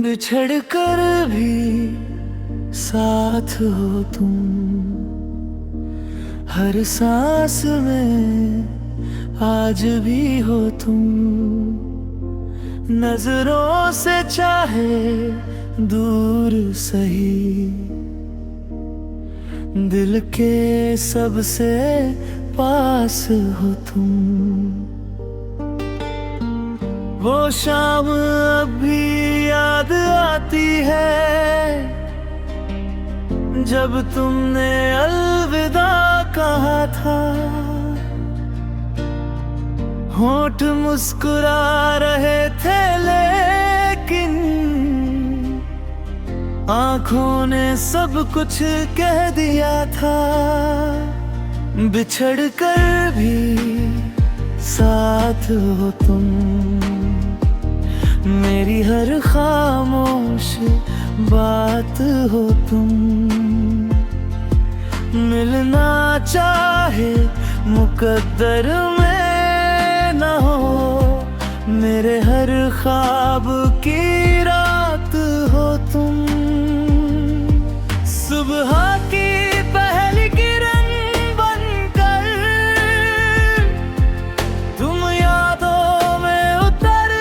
बिछड़ कर भी साथ हो तुम, हर सांस में आज भी हो तुम। नजरों से चाहे दूर सही, दिल के सबसे पास हो तुम। वो शाम अब भी याद आती है जब तुमने अलविदा कहा था। होंठ मुस्कुरा रहे थे लेकिन आंखों ने सब कुछ कह दिया था। बिछड़ कर भी साथ हो तुम, मेरी हर खामोश बात हो तुम। मिलना चाहे मुकद्दर में न हो, मेरे हर ख्वाब की रात हो तुम। सुबह की पहली किरण बनकर तुम यादों में उतर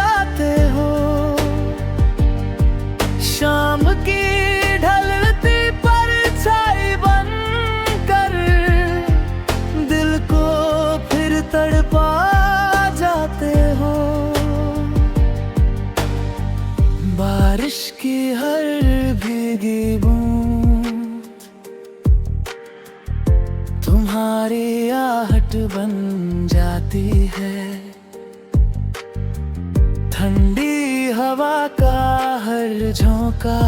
आते हो। शाम की ढलती परछाई बनकर दिल को फिर तड़पा जाते हो। बारिश की हर भीगी बूंद तुम्हारी आहट बन जाती है। ठंडी हवा का हर झोंका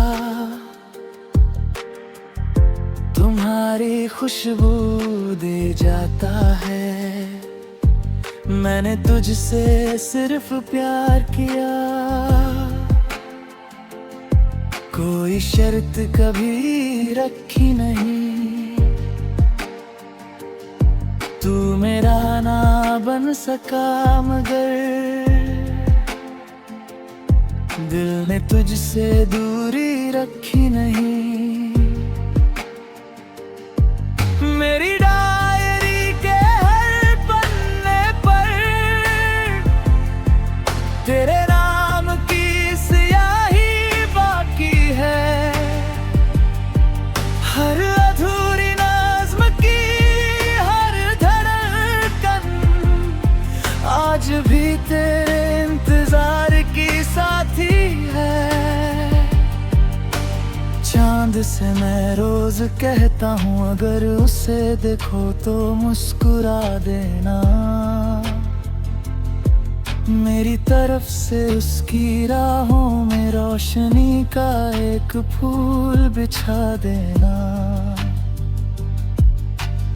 तुम्हारी खुशबू दे जाता है। मैंने तुझसे सिर्फ प्यार किया, कोई शर्त कभी रखी नहीं। तू मेरा ना बन सका मगर दिल ने तुझसे दूरी रखी नहीं। मेरी डायरी के हर पन्ने पर तेरे नाम की स्याही बाकी है। हर अधूरी नज़्म की हर धड़कन आज भी तेरे इंतजार की साथी है। चांद से मैं रोज कहता हूँ अगर उसे देखो तो मुस्कुरा देना। मेरी तरफ से उसकी राहों में रोशनी का एक फूल बिछा देना।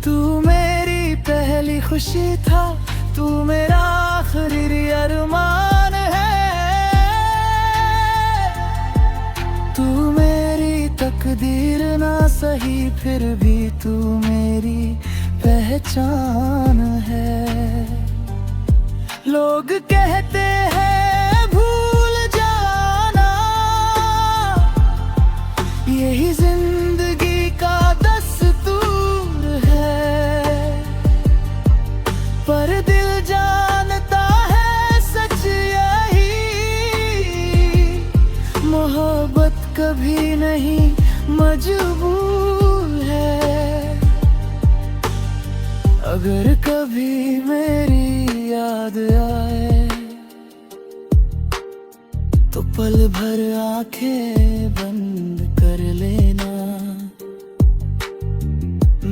तू मेरी पहली खुशी था, तू मेरा आखिरी अरमान है। तू मेरी तकदीर ना सही फिर भी तू मेरी पहचान है। लोग कहते हैं भूल जाना यही जिंदगी का दस्तूर है, पर दिल जानता है सच यही, मोहब्बत कभी नहीं मजबूर है। अगर कभी मेरी याद आए तो पल भर आंखें बंद कर लेना।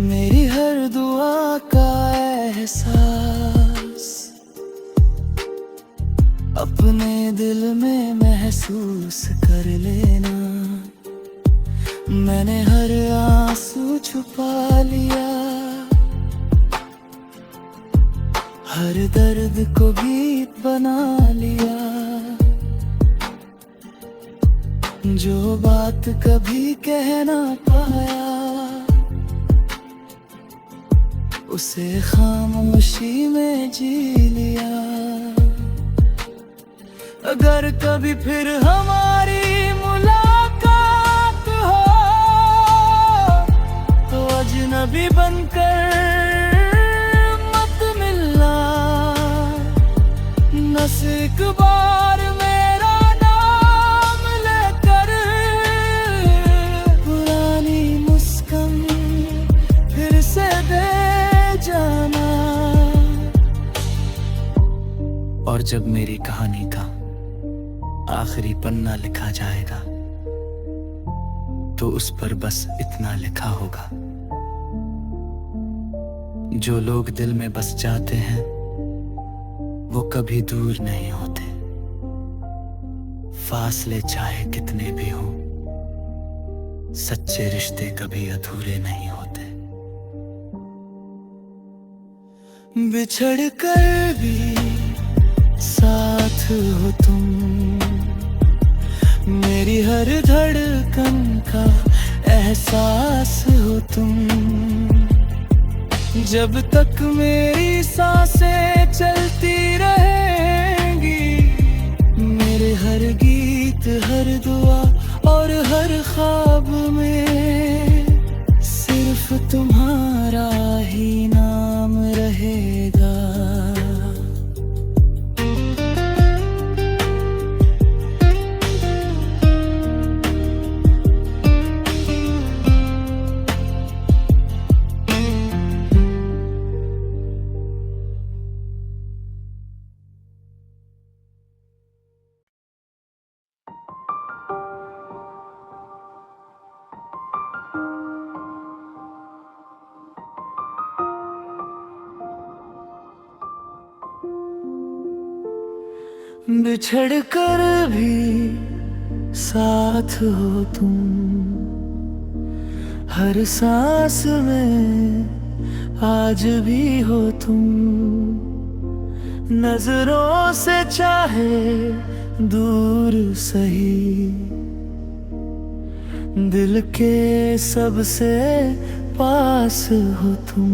मेरी हर दुआ का एहसास अपने दिल में महसूस कर लेना। मैंने हर आंसू छुपा लिया, हर दर्द को गीत बना लिया। जो बात कभी कह ना पाया उसे खामोशी में जी लिया। अगर कभी फिर हमारी मुलाकात हो तो अजनबी बनकर मत मिलना। बस एक बार मेरा नाम लेकर पुरानी मुस्कान फिर से दे जाना। और जब मेरी कहानी का आखिरी पन्ना लिखा जाएगा तो उस पर बस इतना लिखा होगा, जो लोग दिल में बस जाते हैं वो कभी दूर नहीं होते। फासले चाहे कितने भी हो, सच्चे रिश्ते कभी अधूरे नहीं होते। बिछड़ कर भी साथ हो तुम, मेरी हर धड़कन का एहसास हो तुम। जब तक मेरी सांसें चलती रहेंगी, मेरे हर गीत, हर दुआ और हर ख्वाब में सिर्फ तुम्हारा ही नाम रहेगा। बिछड़ कर भी साथ हो तुम, हर सांस में आज भी हो तुम। नजरों से चाहे दूर सही, दिल के सबसे पास हो तुम।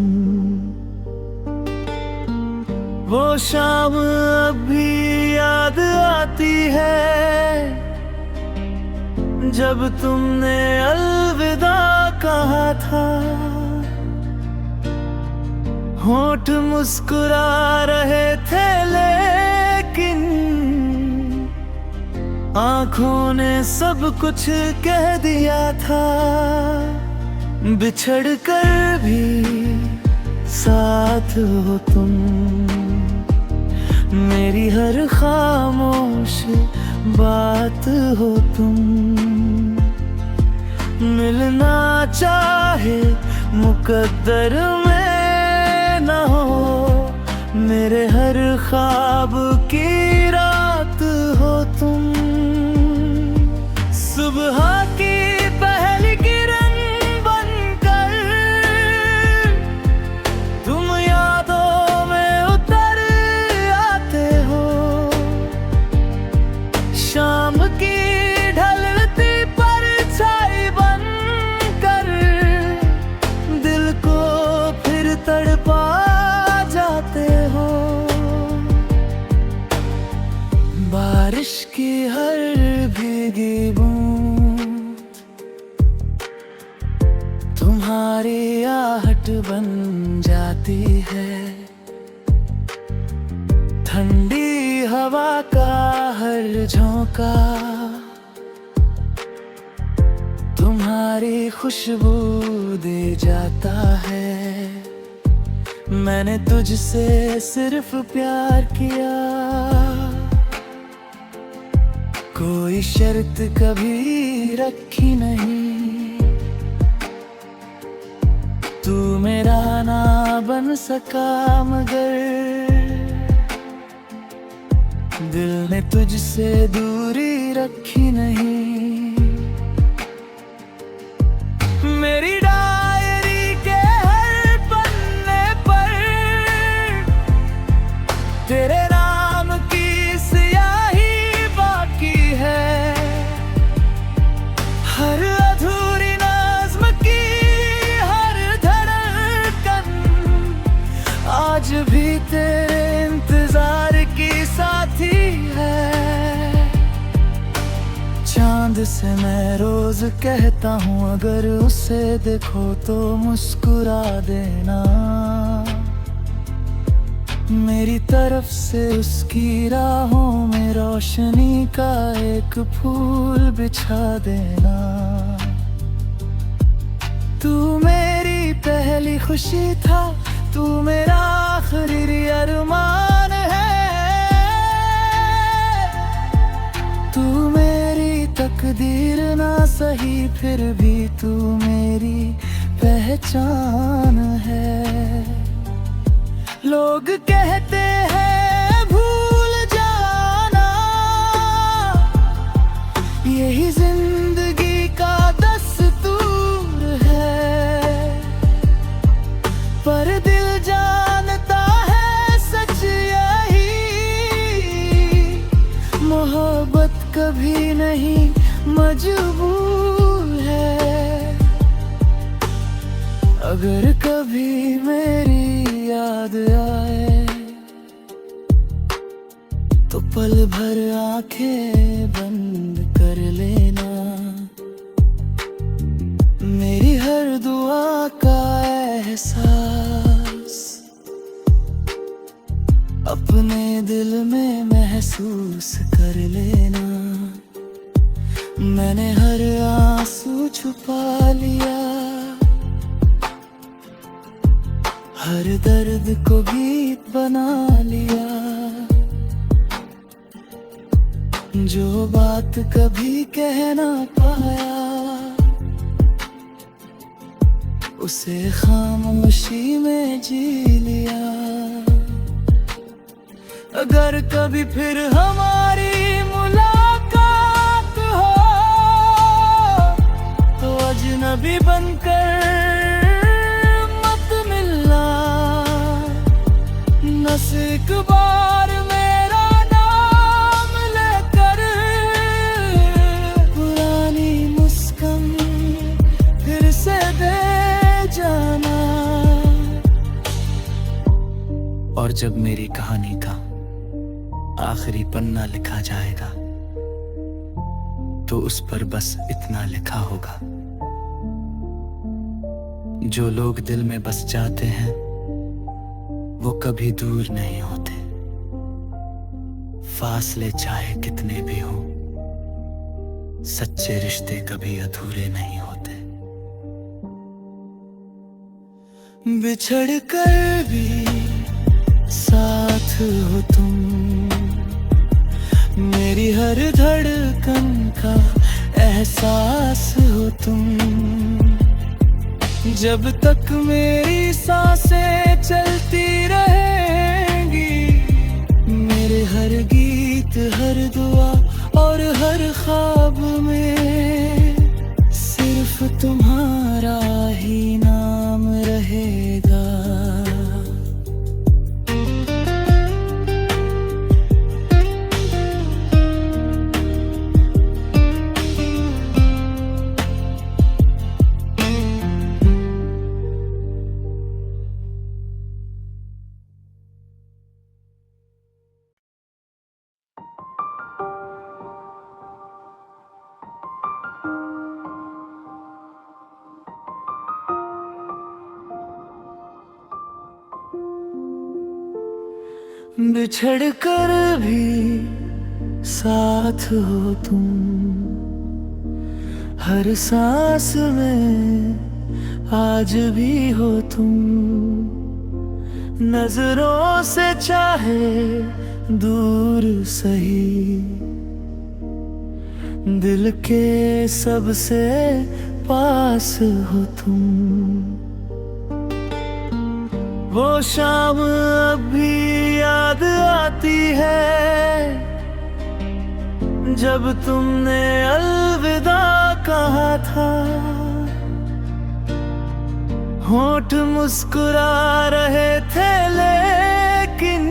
वो शाम अब भी याद आती है जब तुमने अलविदा कहा था। होंठ मुस्कुरा रहे थे लेकिन आंखों ने सब कुछ कह दिया था। बिछड़ कर भी साथ हो तुम, मेरी हर खामोश बात हो तुम। मिलना चाहे मुकद्दर में न हो, मेरे हर ख्वाब की रात हो तुम। सुबह की पहली किरण बनकर तुम यादों में उतर आते हो। शाम की ढलती परछाई बनकर दिल को फिर तड़पा जाते हो। बारिश की हर भीगी बूंद तुम्हारी आहट बन जाती है। ठंडी हवा का हर झोंका तुम्हारी खुशबू दे जाता है। मैंने तुझसे सिर्फ प्यार किया, कोई शर्त कभी रखी नहीं। तू मेरा ना बन सका मगर दिल ने तुझसे दूरी रखी नहीं। मेरी डायरी के हर पन्ने पर तेरे नाम की स्याही बाकी है। हर अधूरी नज़्म की हर धड़कन आज भी तेरे इंतजार की साथी है। चांद से मैं रोज कहता हूँ, अगर उसे देखो तो मुस्कुरा देना। मेरी तरफ से उसकी राहों में रोशनी का एक फूल बिछा देना। तू मेरी पहली खुशी था, तू मेरा आखिरी अरमान है। तू मेरी तकदीर ना सही, फिर भी तू मेरी पहचान है। लोग कहते हैं भूल जाना, यही जिंदगी का दस्तूर है, पर दिल जानता है सच यही, मोहब्बत कभी नहीं मजबूर है। अगर कभी मेरी याद आए तो पल भर आंखें बंद कर लेना। मेरी हर दुआ का एहसास अपने दिल में महसूस कर लेना। मैंने हर आंसू छुपा लिया, हर दर्द को गीत बना लिया। जो बात कभी कह ना पाया, उसे खामोशी में जी लिया। अगर कभी फिर हमारी मुलाकात हो तो अजनबी बनकर बस एक बार मेरा नाम लेकर पुरानी मुस्कान फिर से दे जाना। और जब मेरी कहानी का आखिरी पन्ना लिखा जाएगा तो उस पर बस इतना लिखा होगा, जो लोग दिल में बस जाते हैं वो कभी दूर नहीं होते। फासले चाहे कितने भी हो, सच्चे रिश्ते कभी अधूरे नहीं होते। बिछड़ कर भी साथ हो तुम, मेरी हर धड़कन का एहसास हो तुम। जब तक मेरी सांसें चलती रहेंगी, मेरे हर गीत, हर दुआ और हर ख्वाब में सिर्फ तुम्हारा ही नाम रहेगा। बिछड़ कर भी साथ हो तुम, हर सांस में आज भी हो तुम। नजरों से चाहे दूर सही, दिल के सबसे पास हो तुम। वो शाम अब भी याद आती है जब तुमने अलविदा कहा था। होंठ मुस्कुरा रहे थे लेकिन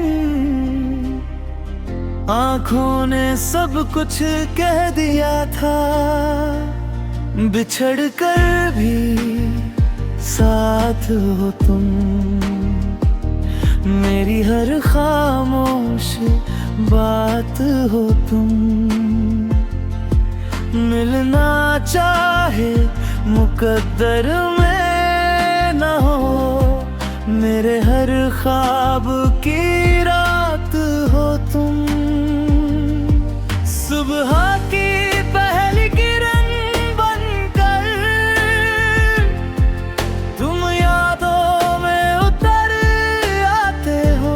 आंखों ने सब कुछ कह दिया था। बिछड़ कर भी साथ हो तुम, मेरी हर खामोश बात हो तुम। मिलना चाहे मुकद्दर में न हो, मेरे हर ख्वाब की रात हो तुम। सुबह की पहली किरण बनकर तुम यादों में उतर आते हो।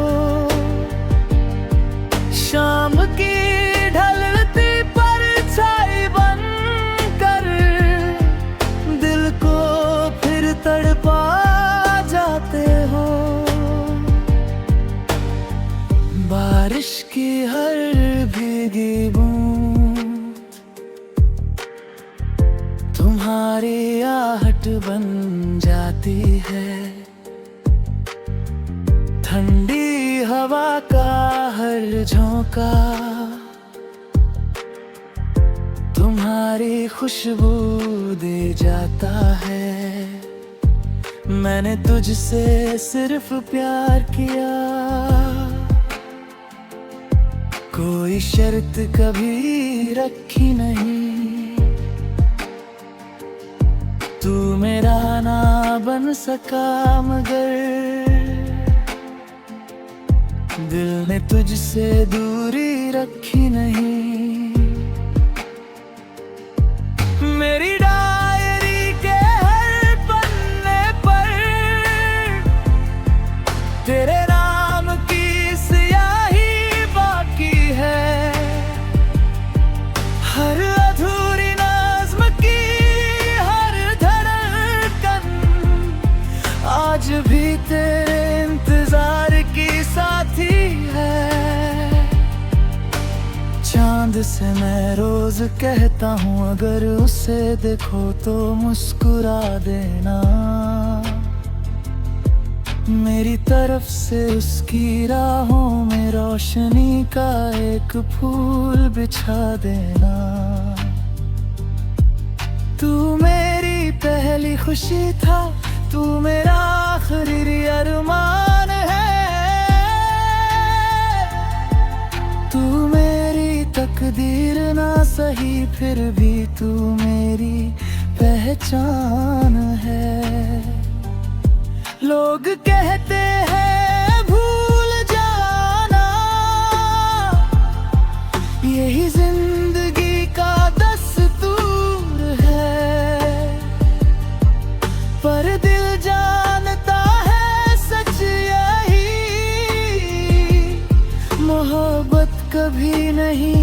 शाम की ढलती परछाई बनकर दिल को फिर तड़पा जाते हो। बारिश की हर भीगी बूंद तुम्हारी आहट बन जाती है। ठंडी हवा का हर झोंका तुम्हारी खुशबू दे जाता है। मैंने तुझसे सिर्फ प्यार किया, कोई शर्त कभी रखी नहीं। तू मेरा ना बन सका मगर दिल ने तुझसे दूरी रखी नहीं। मेरी डायरी के हर पन्ने पर तेरे नाम की स्याही बाकी है। हर अधूरी नज़्म की हर धड़कन आज भी तेरे इंतजार की साथी है। चांद से मैं रोज कहता हूँ अगर उसे देखो तो मुस्कुरा देना। मेरी तरफ से उसकी राहों में रोशनी का एक फूल बिछा देना। तू मेरी पहली खुशी था, तू मेरा आखिरी अरमान है। तू मेरी तकदीर ना सही फिर भी तू मेरी पहचान है। लोग कहते हैं भूल जाना यही जिंदगी का दस्तूर है, पर दिल जानता है सच यही, मोहब्बत कभी नहीं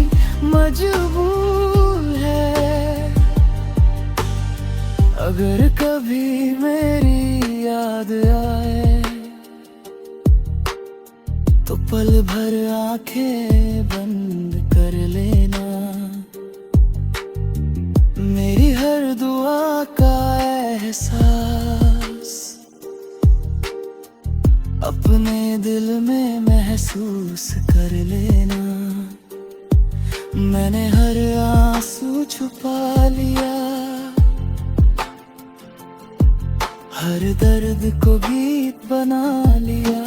मजबूर है। अगर कभी मेरी याद आए तो पल भर आंखें बंद कर लेना। मेरी हर दुआ का एहसास अपने दिल में महसूस कर लेना। मैंने हर आंसू छुपा लिया, हर दर्द को गीत बना लिया।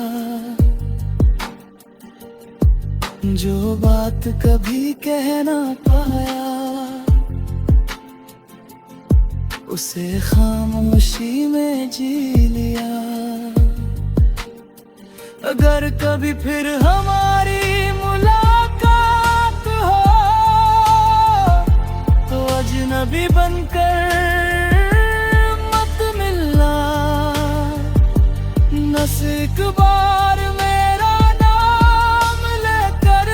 जो बात कभी कह ना पाया उसे खामोशी में जी लिया। अगर कभी फिर हमारी मुलाकात हो तो अजनबी बनकर बस एक बार मेरा नाम लेकर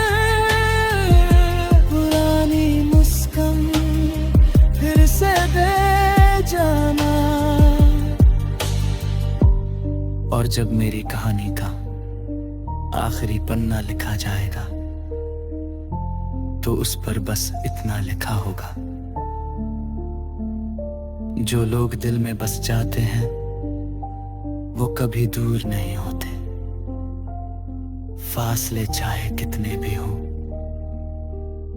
पुरानी मुस्कान फिर से दे जाना। और जब मेरी कहानी का आखिरी पन्ना लिखा जाएगा तो उस पर बस इतना लिखा होगा, जो लोग दिल में बस जाते हैं वो कभी दूर नहीं होते। फासले चाहे कितने भी हो,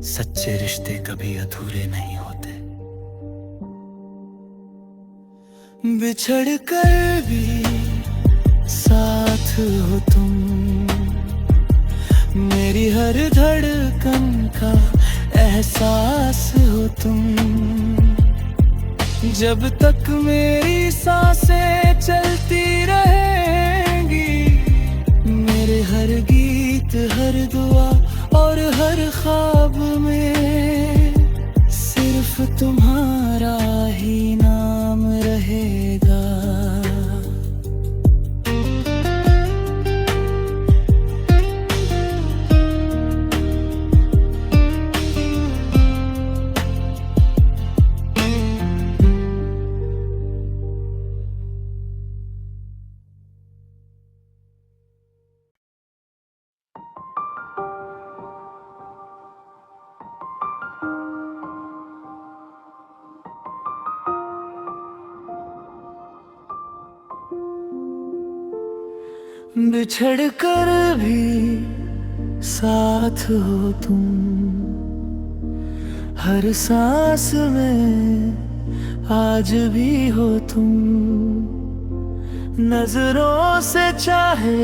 सच्चे रिश्ते कभी अधूरे नहीं होते। बिछड़ कर भी साथ हो तुम, मेरी हर धड़कन का एहसास हो तुम। जब तक मेरी सांसें चलती रहेंगी, मेरे हर गीत, हर दुआ और हर ख्वाब में सिर्फ तुम्हारा ही नाम रहेगा। बिछड़ कर भी साथ हो तुम, हर सांस में आज भी हो तुम। नजरों से चाहे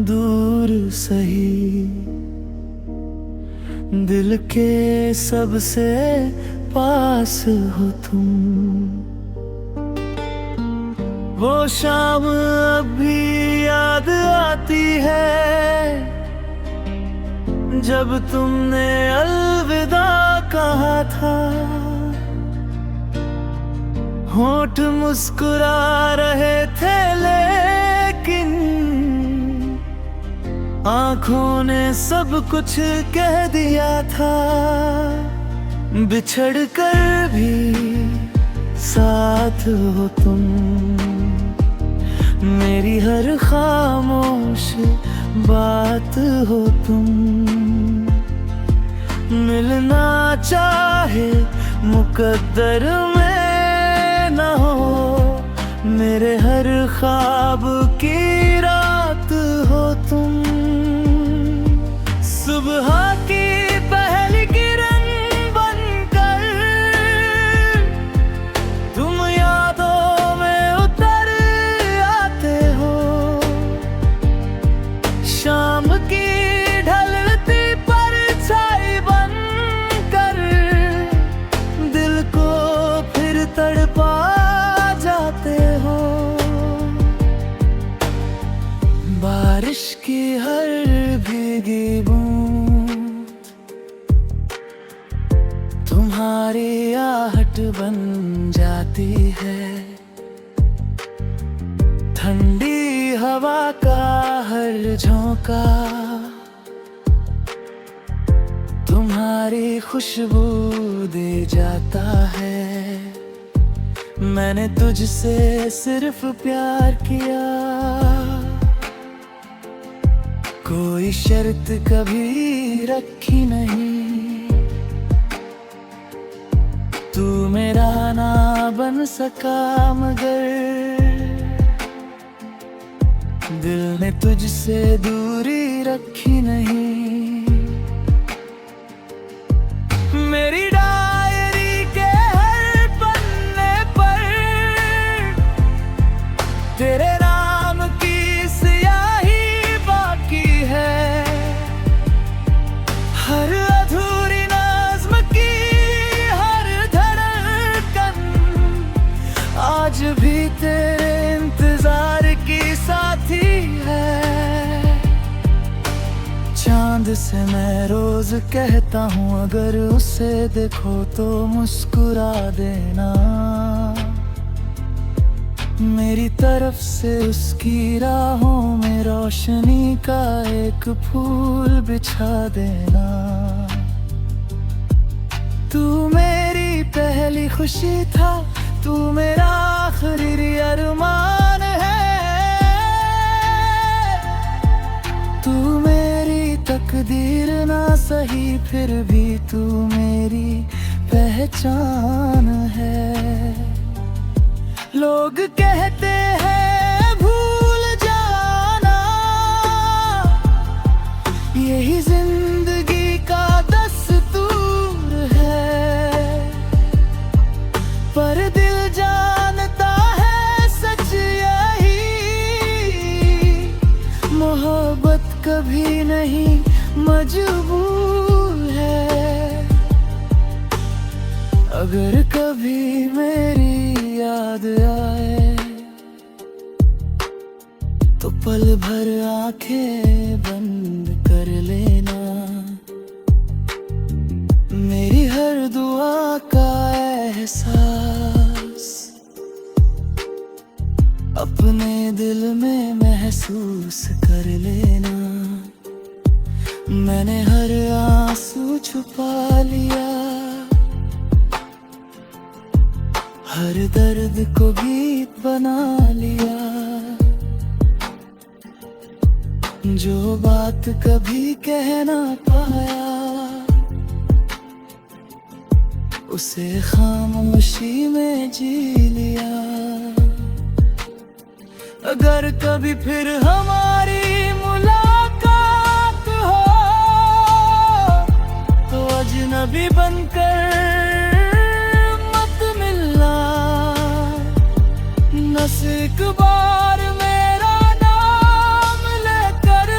दूर सही, दिल के सबसे पास हो तुम। वो शाम अब भी याद आती है, जब तुमने अलविदा कहा था। होंठ मुस्कुरा रहे थे लेकिन आंखों ने सब कुछ कह दिया था। बिछड़ कर भी साथ हो तुम, मेरी हर खामोश बात हो तुम। मिलना चाहे मुकद्दर में न हो, मेरे हर ख्वाब की रात हो तुम। सुबह की पहली किरण बनकर तुम यादों में उतर आते हो। शाम की ढलती परछाई बनकर दिल को फिर तड़पा जाते हो। बारिश की हर भीगी बूंद तुम्हारी आहट बन जाती है। ठंडी हवा का हर झोंका तुम्हारी खुशबू दे जाता है। मैंने तुझसे सिर्फ प्यार किया, कोई शर्त कभी रखी नहीं। तू मेरा ना बन सका मगर दिल ने तुझसे दूरी रखी नहीं। मेरी डायरी के हर पन्ने पर तेरे नाम की स्याही बाकी है। हर अधूरी नज़्म की हर धड़कन आज भी तेरे इंतजार की साथी है। चांद से मैं रोज कहता हूँ अगर उसे देखो तो मुस्कुरा देना। मेरी तरफ से उसकी राहों में रोशनी का एक फूल बिछा देना। तू मेरी पहली खुशी था, तू मेरा आखिरी अरमान है। तू मेरी तकदीर ना सही फिर भी तू मेरी पहचान है। लोग कहते हैं भूल जाना यही जिंदगी का दस्तूर है, पर दिल जानता है सच यही, मोहब्बत कभी नहीं मजबूर है। अगर कभी मेरी याद आए तो पल भर आंखें बंद कर लेना। मेरी हर दुआ का एहसास अपने दिल में महसूस कर लेना। मैंने हर आंसू छुपा लिया, हर दर्द को गीत बना लिया। जो बात कभी कह ना पाया उसे खामोशी में जी लिया। अगर कभी फिर हमारी मुलाकात हो तो अजनबी बनकर मत मिलना। बस एक बार मेरा नाम लेकर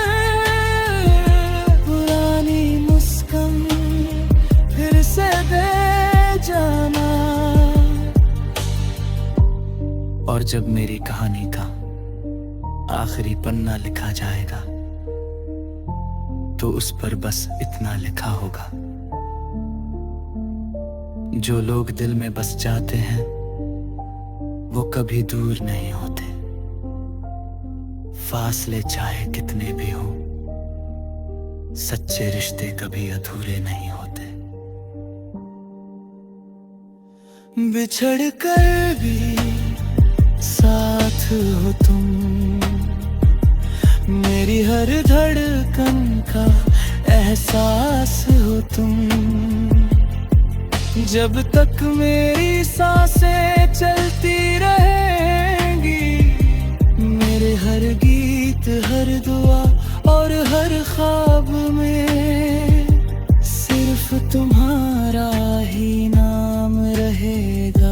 पुरानी मुस्कान फिर से दे जाना। और जब मेरी कहानी का आखिरी पन्ना लिखा जाएगा तो उस पर बस इतना लिखा होगा, जो लोग दिल में बस जाते हैं वो कभी दूर नहीं होते। फासले चाहे कितने भी हो, सच्चे रिश्ते कभी अधूरे नहीं होते। बिछड़ कर भी साथ हो तुम, मेरी हर धड़कन का एहसास हो तुम। जब तक मेरी सांसें चलती रहेंगी, मेरे हर गीत, हर दुआ और हर ख्वाब में सिर्फ तुम्हारा ही नाम रहेगा।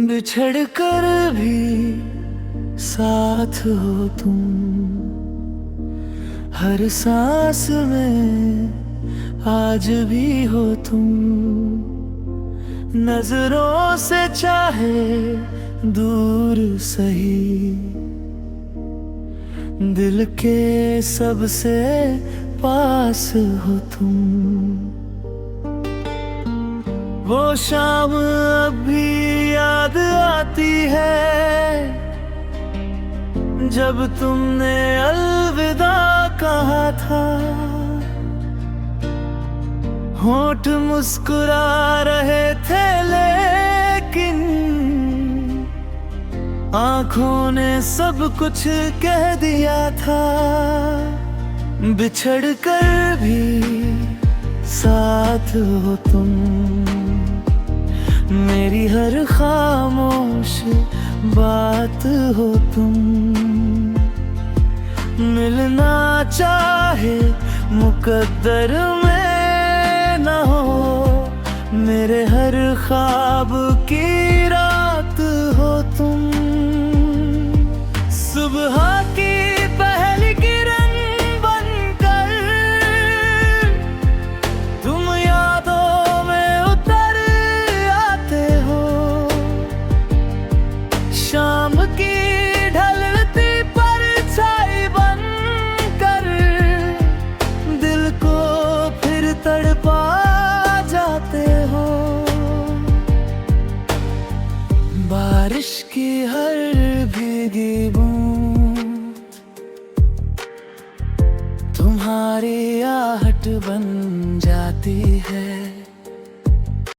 बिछड़ कर भी साथ हो तुम, हर सांस में आज भी हो तुम। नजरों से चाहे दूर सही, दिल के सबसे पास हो तुम। वो शाम अब भी याद आती है जब तुमने अलविदा कहा था। होंठ मुस्कुरा रहे थे लेकिन आंखों ने सब कुछ कह दिया था। बिछड़ कर भी साथ हो तुम, मेरी हर खामोश बात हो तुम। मिलना चाहे मुकद्दर में न हो, मेरे हर ख्वाब की रात हो तुम। सुबह की पहली किरण बनकर तुम यादों में उतर आते हो। शाम की ढलती परछाई बनकर दिल को फिर तड़पा जाते हो। बारिश की हर भीगी बूंद तुम्हारी आहट बन जाती है।